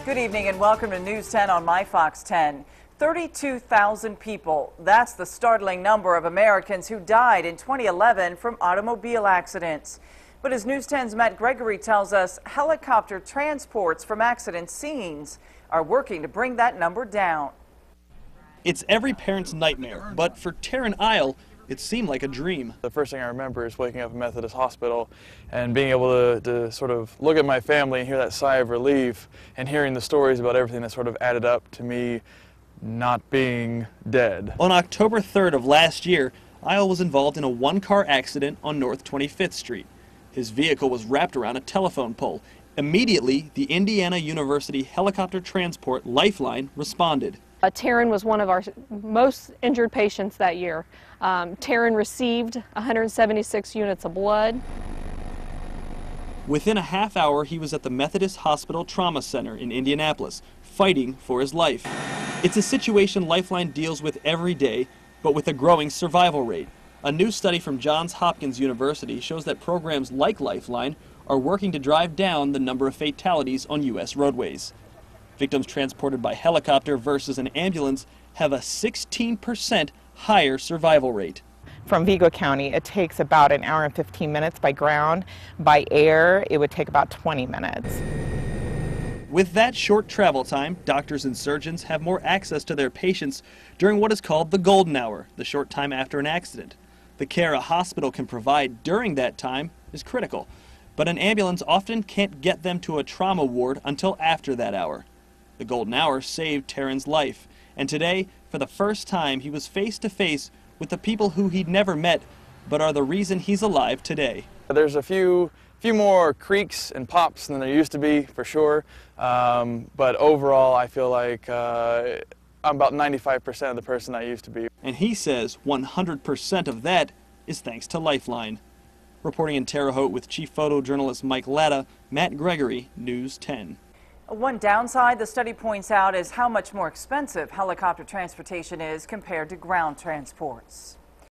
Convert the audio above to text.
Good evening and welcome to News 10 on My Fox 10. 32,000 people. That's the startling number of Americans who died in 2011 from automobile accidents. But as News 10's Matt Gregory tells us, helicopter transports from accident scenes are working to bring that number down. It's every parent's nightmare, but for Taryn Isle, it seemed like a dream. The first thing I remember is waking up in Methodist Hospital and being able to sort of look at my family and hear that sigh of relief and hearing the stories about everything that sort of added up to me not being dead. On October 3rd of last year, Isle was involved in a one-car accident on North 25th Street. His vehicle was wrapped around a telephone pole. Immediately, the Indiana University Helicopter Transport Lifeline responded. Taryn was one of our most injured patients that year. Taryn received 176 units of blood. Within a half hour, he was at the Methodist Hospital Trauma Center in Indianapolis, fighting for his life. It's a situation Lifeline deals with every day, but with a growing survival rate. A new study from Johns Hopkins University shows that programs like Lifeline are working to drive down the number of fatalities on U.S. roadways. Victims transported by helicopter versus an ambulance have a 16% higher survival rate. From Vigo County, it takes about an hour and 15 minutes by ground. By air, it would take about 20 minutes. With that short travel time, doctors and surgeons have more access to their patients during what is called the golden hour, the short time after an accident. The care a hospital can provide during that time is critical, but an ambulance often can't get them to a trauma ward until after that hour. The golden hour saved Taryn's life, and today, for the first time, he was face to face with the people who he'd never met, but are the reason he's alive today. There's a few more creaks and pops than there used to be, for sure, but overall I feel like I'm about 95% of the person I used to be. And he says 100% of that is thanks to Lifeline. Reporting in Terre Haute with Chief Photojournalist Mike Latta, Matt Gregory, News 10. One downside the study points out is how much more expensive helicopter transportation is compared to ground transports.